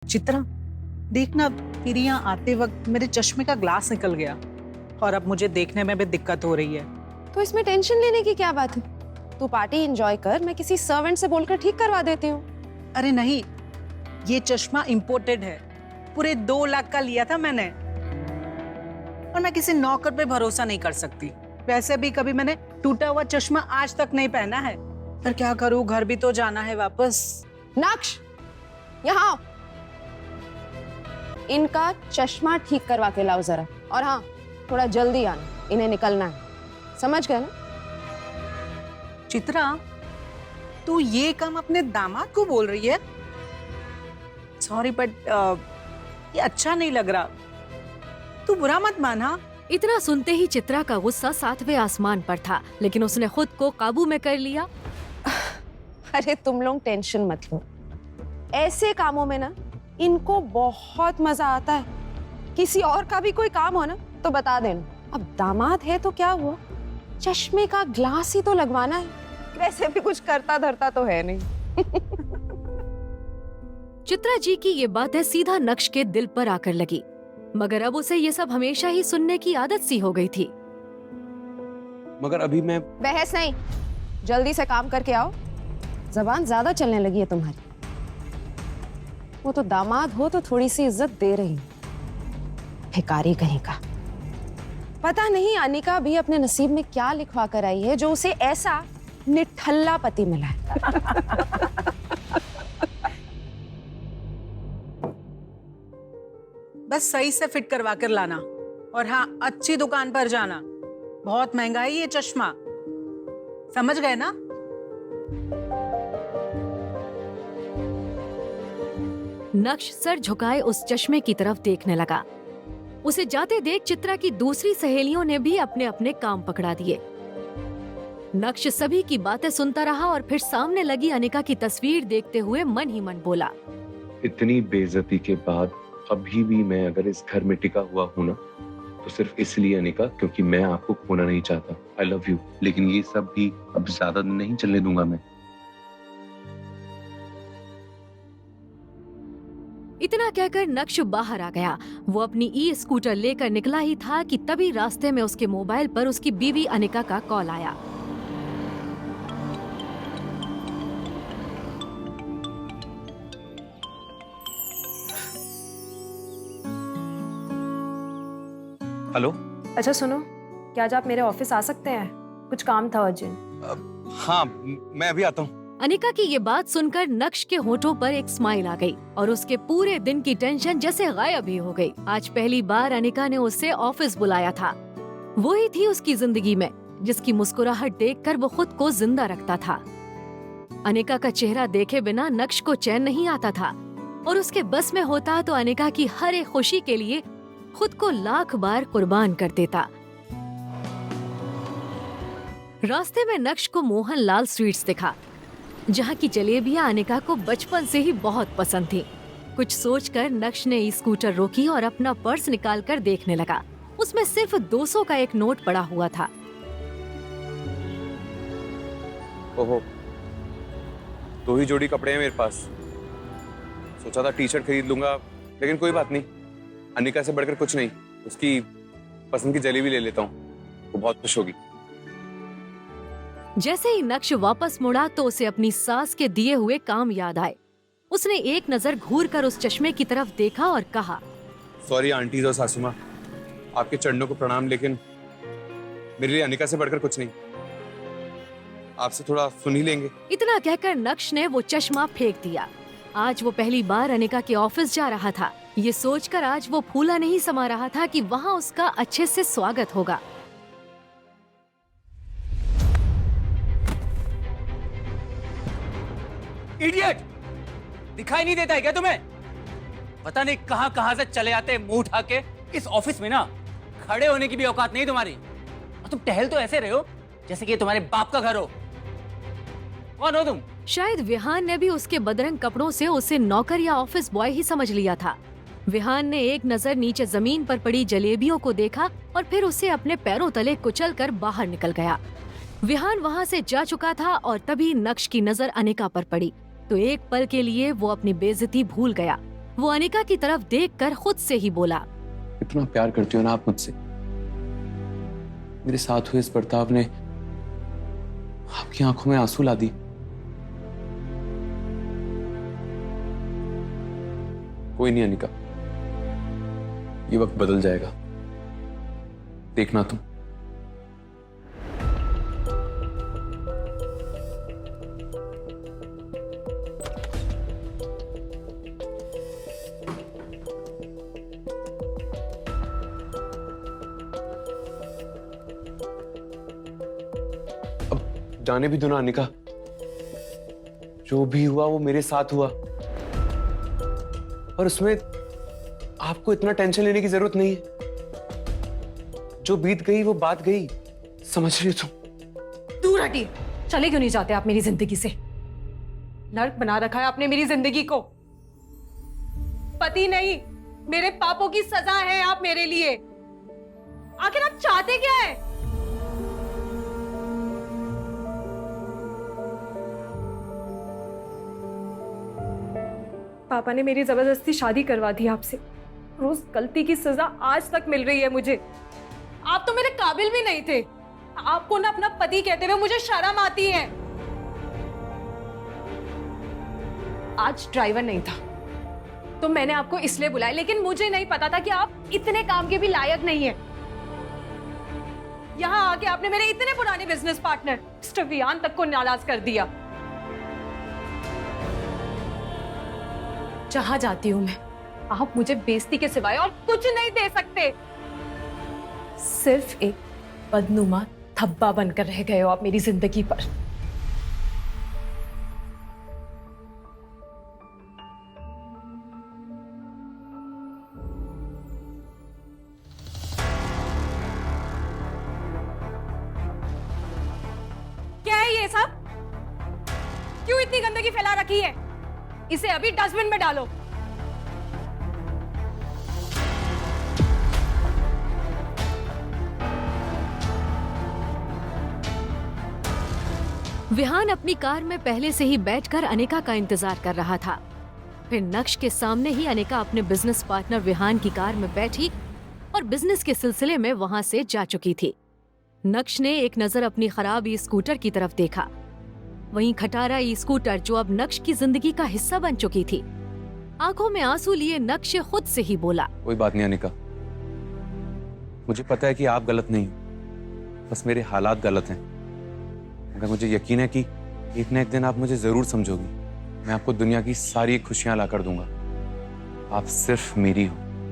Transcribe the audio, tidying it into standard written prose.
चित्रा, देखना तेरी यहाँ आते वक्त मेरे चश्मे का ग्लास निकल गया और अब मुझे देखने में भी दिक्कत हो रही है। तो इसमें टेंशन लेने की क्या बात है? तू पार्टी एंजॉय कर, मैं किसी सर्वेंट से बोलकर ठीक करवा देती हूँ। अरे नहीं, ये चश्मा इम्पोर्टेड है, पूरे 2 लाख का लिया था मैंने और मैं किसी नौकर पे भरोसा नहीं कर सकती। वैसे भी कभी मैंने टूटा हुआ चश्मा आज तक नहीं पहना है, पर क्या करूँ, घर भी तो जाना है वापस। नक्श, यहाँ आओ। इनका चश्मा ठीक करवा के लाओ जरा, और हाँ, थोड़ा जल्दी आना, इन्हें निकलना है, समझ गए ना? चित्रा, तू ये काम अपने दामाद को बोल रही है? सॉरी बट ये अच्छा नहीं लग रहा, तू बुरा मत माना। इतना सुनते ही चित्रा का गुस्सा 7वें आसमान पर था, लेकिन उसने खुद को काबू में कर लिया। अरे तुम लोग टेंशन मत लो, ऐसे कामों में ना इनको बहुत मजा आता है। किसी और का भी कोई काम हो ना तो बता देना। अब दामाद है तो क्या हुआ, चश्मे का ग्लास ही तो लगवाना है, वैसे भी कुछ करता धरता तो है नहीं। चित्रा जी की ये बातें सीधा नक्श के दिल पर आकर लगी, मगर अब उसे ये सब हमेशा ही सुनने की आदत सी हो गई थी। मगर अभी मैं बहस नहीं, जल्दी से काम करके आओ। जबान ज्यादा चलने लगी है तुम्हारी। वो तो दामाद हो तो थोड़ी सी इज्जत दे रही, भिखारी कहीं का। पता नहीं अनिका भी अपने नसीब में क्या लिखवा कर आई है जो उसे ऐसा निठल्ला पति मिला है। बस सही से फिट करवा कर लाना, और हाँ, अच्छी दुकान पर जाना, बहुत महंगा है ये चश्मा, समझ गए ना? नक्श सर झुकाए उस चश्मे की तरफ देखने लगा। उसे जाते देख चित्रा की दूसरी सहेलियों ने भी अपने अपने काम पकड़ा दिए। नक्श सभी की बातें सुनता रहा और फिर सामने लगी अनिका की तस्वीर देखते हुए मन ही मन बोला, इतनी बेइज्जती के बाद अभी भी मैं अगर इस घर में टिका हुआ हूं ना, तो सिर्फ इसलिए अनिका, क्योंकि मैं आपको खोना नहीं चाहता। आई लव यू, लेकिन ये सब भी अब ज्यादा दिन नहीं चलने दूंगा मैं। इतना कहकर नक्श बाहर आ गया। वो अपनी ई स्कूटर लेकर निकला ही था कि तभी रास्ते में उसके मोबाइल पर उसकी बीवी अनिका का कॉल आया। हेलो। अच्छा सुनो, क्या आज आप मेरे ऑफिस आ सकते हैं? कुछ काम था अर्जेंट। हाँ, मैं अभी आता हूँ। अनिका की ये बात सुनकर नक्श के होठों पर एक स्माइल आ गई और उसके पूरे दिन की टेंशन जैसे गायब ही हो गई। आज पहली बार अनिका ने उसे ऑफिस बुलाया था। वो ही थी उसकी जिंदगी में जिसकी मुस्कुराहट देखकर वो खुद को जिंदा रखता था। अनिका का चेहरा देखे बिना नक्श को चैन नहीं आता था, और उसके बस में होता तो अनिका की हर एक खुशी के लिए खुद को लाख बार कुर्बान कर देता। रास्ते में नक्श को मोहन लाल स्वीट्स दिखा, जहाँ की जलेबियां अनिका को बचपन से ही बहुत पसंद थी। कुछ सोचकर नक्श ने ई स्कूटर रोकी और अपना पर्स निकालकर देखने लगा। उसमें सिर्फ 200 का एक नोट पड़ा हुआ था। ओहो, 2 ही जोड़ी कपड़े हैं मेरे पास। सोचा था टी शर्ट खरीद लूंगा, लेकिन कोई बात नहीं, अनिका से बढ़कर कुछ नहीं, उसकी पसंद की जलेबी ले लेता हूँ, वो बहुत खुश होगी। जैसे ही नक्श वापस मुड़ा तो उसे अपनी सास के दिए हुए काम याद आए। उसने एक नजर घूरकर उस चश्मे की तरफ देखा और कहा, सॉरी आंटी और सासू माँ, आपके चरणों को प्रणाम, लेकिन मेरे लिए अनिका से बढ़कर कुछ नहीं, आपसे थोड़ा सुन ही लेंगे। इतना कहकर नक्श ने वो चश्मा फेंक दिया। आज वो पहली बार अनिका के ऑफिस जा रहा था। ये सोचकर आज वो फूला नहीं समा रहा था कि वहाँ उसका अच्छे से स्वागत होगा। इडियट! दिखाई नहीं देता है क्या तुम्हें? पता नहीं कहां कहां से चले आते मुंह उठा के। इस ऑफिस में ना खड़े होने की भी औकात नहीं तुम्हारी, और तुम टहल तो ऐसे रहे हो जैसे कि ये तुम्हारे बाप का घर हो। कौन हो तुम? शायद विहान ने भी उसके बदरंग कपड़ों से उसे नौकर या ऑफिस बॉय ही समझ लिया था। विहान ने एक नजर नीचे जमीन पर पड़ी जलेबियों को देखा और फिर उसे अपने पैरों तले कुचलकर बाहर निकल गया। विहान वहाँ से जा चुका था और तभी नक्श की नजर अनिका पर पड़ी तो एक पल के लिए वो अपनी बेइज्जती भूल गया। वो अनिका की तरफ देखकर खुद से ही बोला, इतना प्यार करती हो ना आप मुझसे, मेरे साथ हुए इस बर्ताव ने आपकी आंखों में आंसू ला दी। कोई नहीं अनिका, ये वक्त बदल जाएगा, देखना तुम। जाने भी दो ना अनिका, जो भी हुआ वो मेरे साथ हुआ और उसमें आपको इतना टेंशन लेने की जरूरत नहीं है। जो बीत गई वो बात गई, समझ रही हो तुम? दूर हटिए। चले क्यों नहीं जाते आप मेरी जिंदगी से? नर्क बना रखा है आपने मेरी जिंदगी को। पति नहीं, मेरे पापों की सजा है आप मेरे लिए। आखिर आप चाहते क्या है? पापा ने मेरी जबरदस्ती शादी करवा दी आपसे और उस गलती की सजा आज तक मिल रही है मुझे। आप तो मेरे काबिल भी नहीं थे। आपको ना अपना पति कहते हुए मुझे शर्म आती है। आज ड्राइवर नहीं था तो मैंने आपको इसलिए बुलाया, लेकिन मुझे नहीं पता था कि आप इतने काम के भी लायक नहीं है। यहां आके आपने मेरे इतने पुराने बिजनेस पार्टनर मिस्टर वियान तक को नाराज कर दिया। जहां जाती हूं मैं, आप मुझे बेइज्जती के सिवाय और कुछ नहीं दे सकते। सिर्फ एक बदनुमा धब्बा बनकर रह गए हो आप मेरी जिंदगी पर। क्या है ये सब? क्यों इतनी गंदगी फैला रखी है? इसे अभी डस्टबिन में डालो। विहान अपनी कार में पहले से ही बैठकर अनिका का इंतजार कर रहा था। फिर नक्श के सामने ही अनिका अपने बिजनेस पार्टनर विहान की कार में बैठी और बिजनेस के सिलसिले में वहां से जा चुकी थी। नक्श ने एक नजर अपनी खराब ई स्कूटर की तरफ देखा। वहीं खटारा ई स्कूटर जो अब नक्श की जिंदगी का हिस्सा बन चुकी थी। आंखों में आंसू लिए नक्श खुद से ही बोला, कोई बात नहीं अनिका, मुझे पता है कि आप गलत नहीं हो, बस मेरे हालात गलत हैं। मगर मुझे यकीन है कि एक न एक दिन आप मुझे जरूर समझोगी। मैं आपको दुनिया की सारी खुशियां ला कर दूंगा। आप सिर्फ मेरी हो।